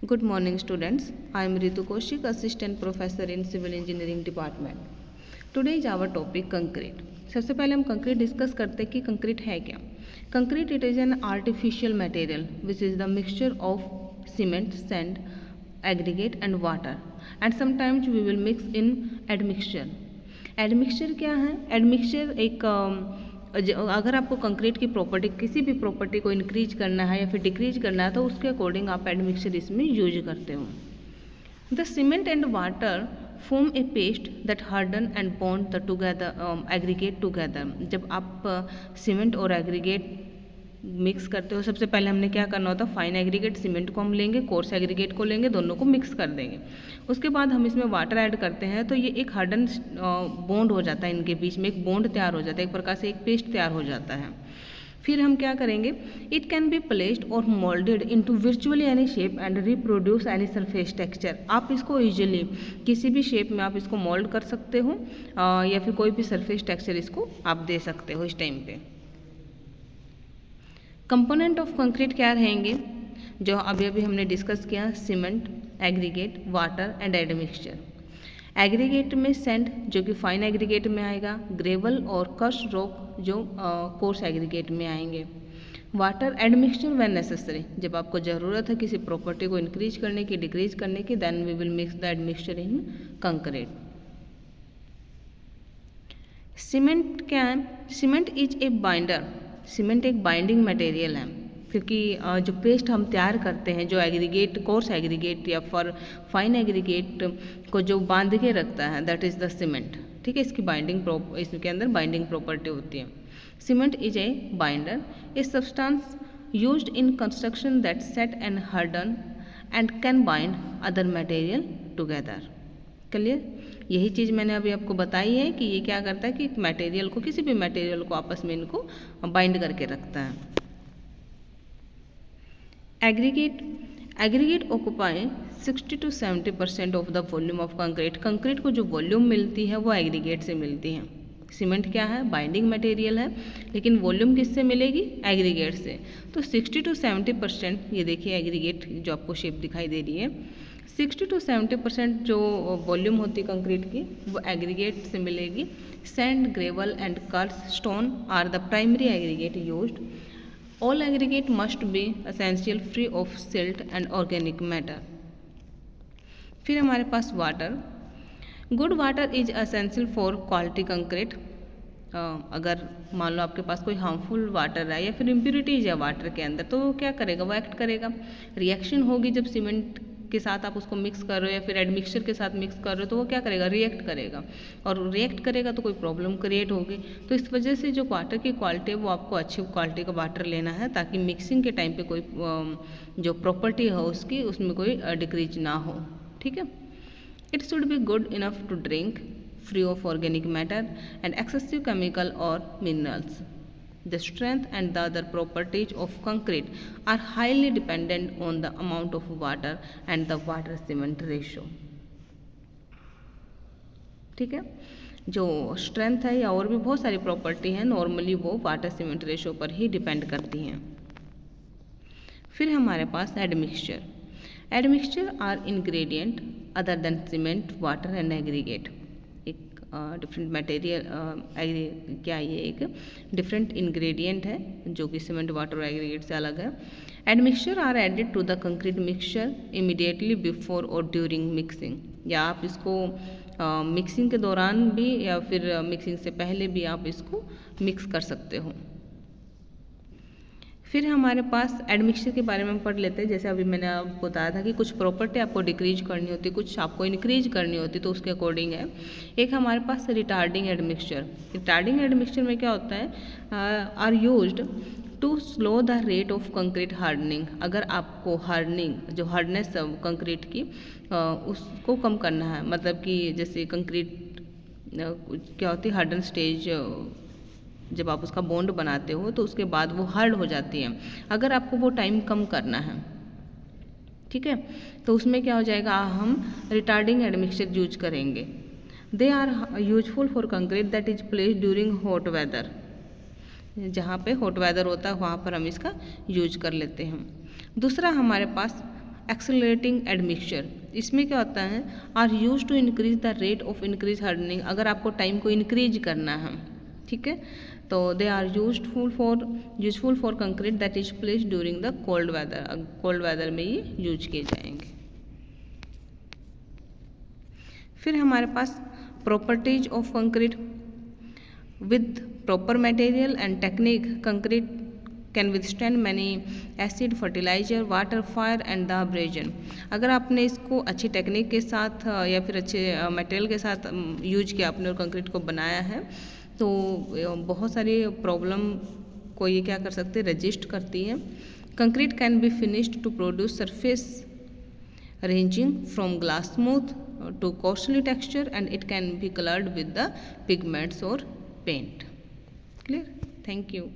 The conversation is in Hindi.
Good morning students. I am Ritu Kaushik, assistant professor in civil engineering department. Today is our topic concrete. सबसे पहले हम कंक्रीट डिस्कस करते हैं कि कंक्रीट है क्या. Concrete it is an artificial material which is the mixture of cement, sand, aggregate and water and sometimes we will mix in admixture. Admixture क्या है? एडमिक्सचर एक अगर आपको कंक्रीट की प्रॉपर्टी किसी भी प्रॉपर्टी को इंक्रीज करना है या फिर डिक्रीज करना है तो उसके अकॉर्डिंग आप एडमिक्सचर इसमें यूज करते हो. The cement and water form A paste that harden and bond the together aggregate together. जब आप सीमेंट और एग्रीगेट मिक्स करते हो, सबसे पहले हमने क्या करना होता है, फाइन एग्रीगेट सीमेंट को हम लेंगे, कोर्स एग्रीगेट को लेंगे, दोनों को मिक्स कर देंगे. उसके बाद हम इसमें वाटर ऐड करते हैं तो ये एक हार्डन बॉन्ड हो जाता है, इनके बीच में एक बॉन्ड तैयार हो जाता है, एक प्रकार से एक पेस्ट तैयार हो जाता है. फिर हम क्या करेंगे, इट कैन बी प्लेस्ड और moulded into virtually any shape and reproduce any surface texture. आप इसको ईजिली किसी भी शेप में आप इसको मोल्ड कर सकते हो या फिर कोई भी सरफेस टेक्सचर इसको आप दे सकते हो इस टाइम पे. कंपोनेंट ऑफ कंक्रीट क्या रहेंगे जो अभी अभी हमने डिस्कस किया, cement, aggregate, water and admixture. Aggregate में सैंड जो कि फाइन एग्रीगेट में आएगा, ग्रेवल और क्रश रॉक जो कोर्स एग्रीगेट में आएंगे. वाटर एडमिक्सचर व्हेन नेसेसरी, जब आपको ज़रूरत है किसी प्रॉपर्टी को इंक्रीज करने की, डिक्रीज करने की, then we will mix the admixture in concrete. Cement क्या है? Cement is a binder. Cement एक बाइंडिंग मटेरियल है क्योंकि जो पेस्ट हम तैयार करते हैं, जो एग्रीगेट, कोर्स एग्रीगेट या फॉर फाइन एग्रीगेट को जो बांध के रखता है, दैट इज़ द सीमेंट. ठीक है, इसकी बाइंडिंग इसके अंदर बाइंडिंग प्रॉपर्टी होती है. Cement is a binder, a substance used in construction that set and harden and can bind other material together. Clear? यही चीज़ मैंने अभी आपको बताई है कि ये क्या करता है कि मटेरियल को, किसी भी मटेरियल को आपस में इनको बाइंड करके रखता है. Aggregate occupy 60 to 70% of the volume of concrete. Concrete को जो वॉल्यूम मिलती है वो एग्रीगेट से मिलती है. सीमेंट क्या है? बाइंडिंग मटेरियल है, लेकिन वॉल्यूम किससे मिलेगी? एग्रीगेट से. तो 60 to 70%, ये देखिए एग्रीगेट जो आपको शेप दिखाई दे रही है, 60 to 70% जो वॉल्यूम होती है कंक्रीट की वो एग्रीगेट से मिलेगी. Sand, gravel and crushed stone are the primary aggregate used. All aggregate must be essential free of silt and organic matter. फिर हमारे पास water. Good water is essential for quality concrete. अगर मान लो आपके पास कोई हार्मफुल वाटर है या फिर इम्प्योरिटीज है वाटर के अंदर, तो वो क्या करेगा? वो एक्ट करेगा, रिएक्शन होगी. जब सीमेंट के साथ आप उसको मिक्स कर रहे हो या फिर एडमिक्सचर के साथ मिक्स कर रहे हो तो वो क्या करेगा? रिएक्ट करेगा, और रिएक्ट करेगा तो कोई प्रॉब्लम क्रिएट होगी. तो इस वजह से जो वाटर की क्वालिटी है वो आपको अच्छी क्वालिटी का वाटर लेना है ताकि मिक्सिंग के टाइम पे कोई जो प्रॉपर्टी है उसकी, उसमें कोई डिक्रीज ना हो. ठीक है. It should be good enough to drink, free of organic matter and excessive chemical और minerals. The strength and the other properties of concrete are highly dependent on the amount of water and the water cement ratio. ठीक है. जो स्ट्रेंथ है या और भी बहुत सारी प्रॉपर्टी हैं, नॉर्मली वो वाटर सीमेंट रेशो पर ही डिपेंड करती हैं. फिर हमारे पास admixture. Admixture are ingredient other than cement, water and aggregate. Different material क्या ये एक डिफरेंट इंग्रेडिएंट है जो कि सीमेंट, वाटर और एग्रीगेट से अलग है. Admixture are added to the concrete mixture immediately before और ड्यूरिंग मिक्सिंग. या आप इसको मिक्सिंग के दौरान भी या फिर मिक्सिंग से पहले भी आप इसको मिक्स कर सकते हो. फिर हमारे पास एडमिक्सचर के बारे में हम पढ़ लेते हैं. जैसे अभी मैंने आपको बताया था कि कुछ प्रॉपर्टी आपको डिक्रीज करनी होती है, कुछ आपको इंक्रीज करनी होती है, तो उसके अकॉर्डिंग है. एक हमारे पास रिटार्डिंग एडमिक्सचर. रिटार्डिंग एडमिक्सचर में क्या होता है? Are used to slow the rate of concrete hardening. अगर आपको हार्डनिंग, जो हार्डनेस है कंक्रीट की, उसको कम करना है, मतलब कि जैसे कंक्रीट क्या होती है, हार्डन स्टेज, जब आप उसका बॉन्ड बनाते हो तो उसके बाद वो हार्ड हो जाती है. अगर आपको वो टाइम कम करना है, ठीक है, तो उसमें क्या हो जाएगा, हम रिटार्डिंग एडमिक्सचर यूज करेंगे. They are useful for concrete that is placed during hot weather. जहाँ पे हॉट वेदर होता है वहाँ पर हम इसका यूज कर लेते हैं. दूसरा हमारे पास एक्सेलरेटिंग एडमिक्सचर, इसमें क्या होता है, are use to increase the rate of increase hardening, अगर आपको टाइम को इंक्रीज करना है, ठीक है, तो they are useful for concrete that is placed during the cold weather, cold weather में ये यूज किए जाएंगे। फिर हमारे पास properties of concrete, with proper material and technique concrete can withstand many acid, fertiliser, water, fire and the abrasion. अगर आपने इसको अच्छी टेक्निक के साथ या फिर अच्छे मटेरियल के साथ यूज किया आपने और कंक्रीट को बनाया है, तो बहुत सारी प्रॉब्लम को ये क्या कर सकते हैं, रजिस्ट करती है। Concrete can be finished to produce surface ranging from glass smooth to costly texture, and it can be colored with the pigments or paint. Clear? Thank you.